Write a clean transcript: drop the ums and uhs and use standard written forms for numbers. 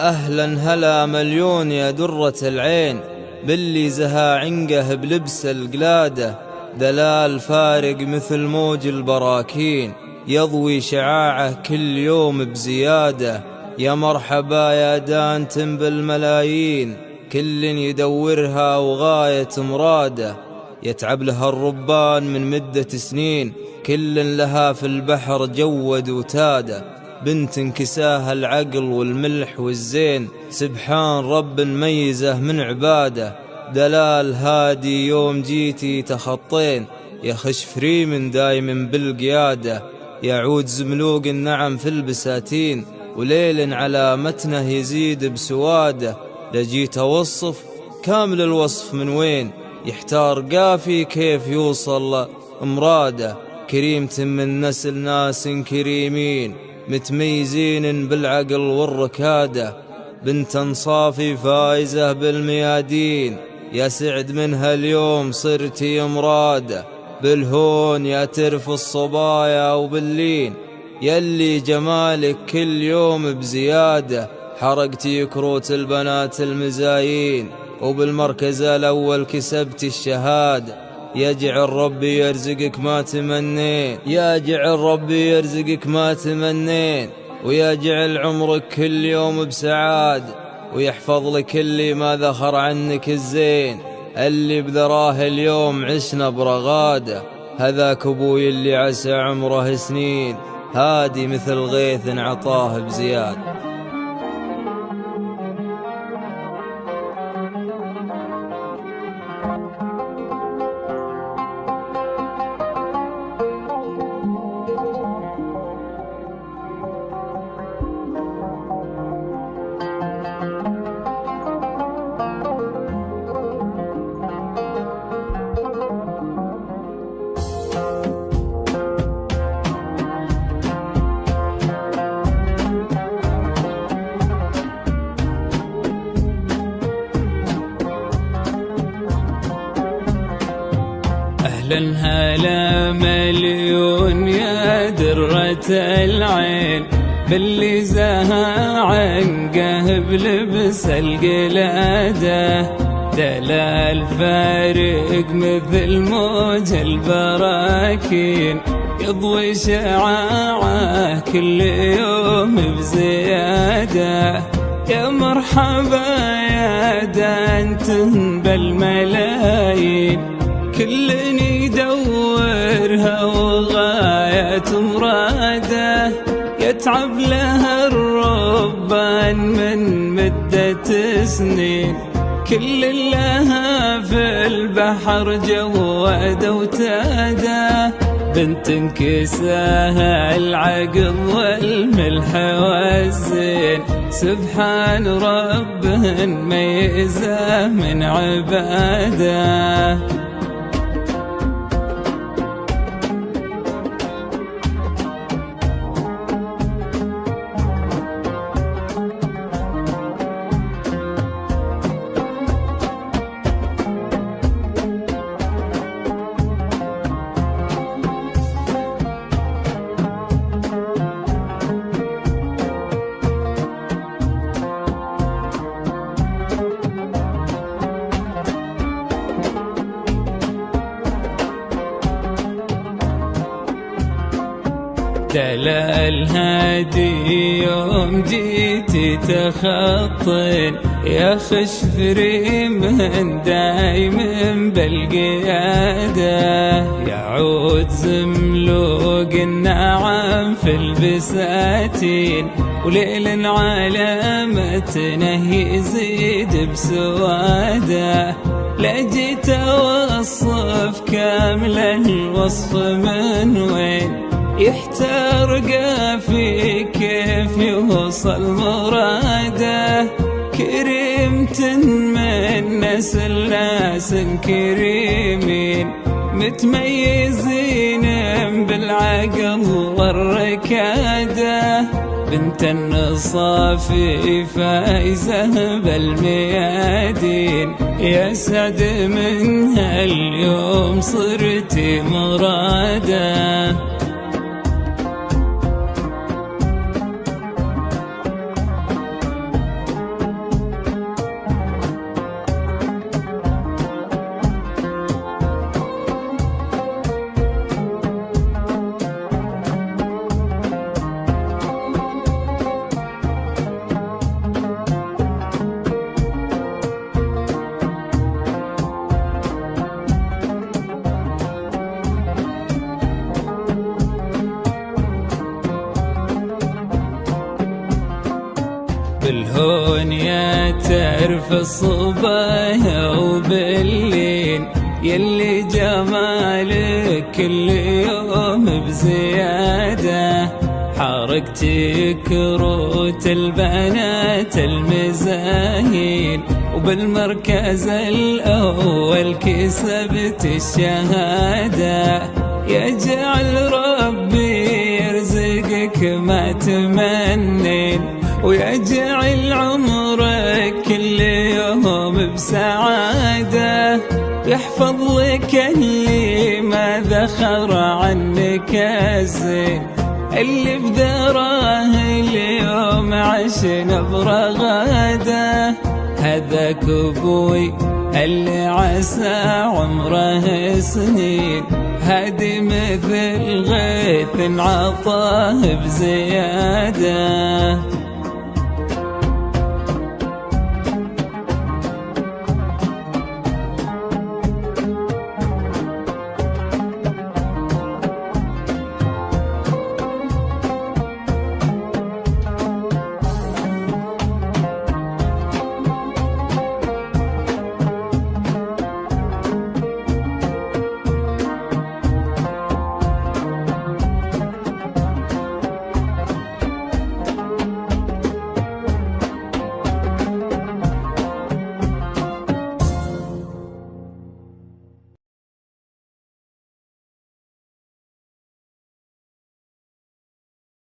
أهلا هلا مليون يا درة العين، باللي زها عنقه بلبس القلادة، دلال فارق مثل موج البراكين، يضوي شعاعه كل يوم بزيادة. يا مرحبا يا دانت بالملايين، كل يدورها وغاية مراده، يتعب لها الربان من مدة سنين، كل لها في البحر جود وتاده. بنت انكساها العقل والملح والزين، سبحان رب ميزه من عباده. دلال هادي يوم جيتي تخطين، يخش فريمن دايم بالقيادة، يعود زملوق النعم في البساتين، وليل على متنه يزيد بسواده. لجيت اوصف كامل الوصف من وين، يحتار قافي كيف يوصل مراده. كريمة من نسل ناس كريمين، متميزين بالعقل والركادة، بنت انصافي فايزة بالميادين، يا سعد منها اليوم صرتي مراده. بالهون يا ترف الصبايا وباللين، يلي جمالك كل يوم بزيادة، حرقتي كروت البنات المزايين، وبالمركز الأول كسبت الشهادة. يجعل ربي يرزقك ما تمنين، يجعل ربي يرزقك ما تمنين، ويجعل عمرك كل يوم بسعادة، ويحفظ لك اللي ما ذخر عنك الزين، اللي بذراه اليوم عشنا برغادة. هذاك ابوي اللي عسى عمره سنين، هادي مثل غيث عطاه بزيادة. أهلا هلا مليون يا درة العين، باللي زها عنقه بلبس القلادة، دلال فارق مثل موج البراكين، يضوي شعاعه كل يوم بزيادة. يا مرحبا يا دانت بالملايين، كل يدورها وغاية مراده، يتعب لها الربان من مدة سنين، كل لها في البحر جواد وتاده. بنت انكساها العقل والملح والزين، سبحان رب ميزه من عباده. دلال هادي يوم جيتي تخطين، يا خش فريمن دايم بالقيادة، يعود زملوق النعم في البساتين، وليل على متنه يزيد بسواده. لجيت اوصف كامل الوصف من وين، يحتار قافي كيف يوصل مراده. كريمة من نسل ناس كريمين، متميزين بالعقل والركادة، بنت النصافي فايزة بالميادين، يا سعد منها اليوم صرتي مراده. بالهون يا تعرف الصبايا وباللين، يلي جمالك كل يوم بزيادة، حركتي كروت البنات المزاهين، وبالمركز الأول كسبت الشهادة. يجعل ربي يرزقك ما تمنين، ويجعل عمرك كل يوم بسعادة، يحفظ لك اللي ما ذخر عنك الزين، اللي بدراه اليوم عشنا برغاده. هذاك ابوي اللي عسى عمره سنين، هادي مثل غيث عطاه بزياده.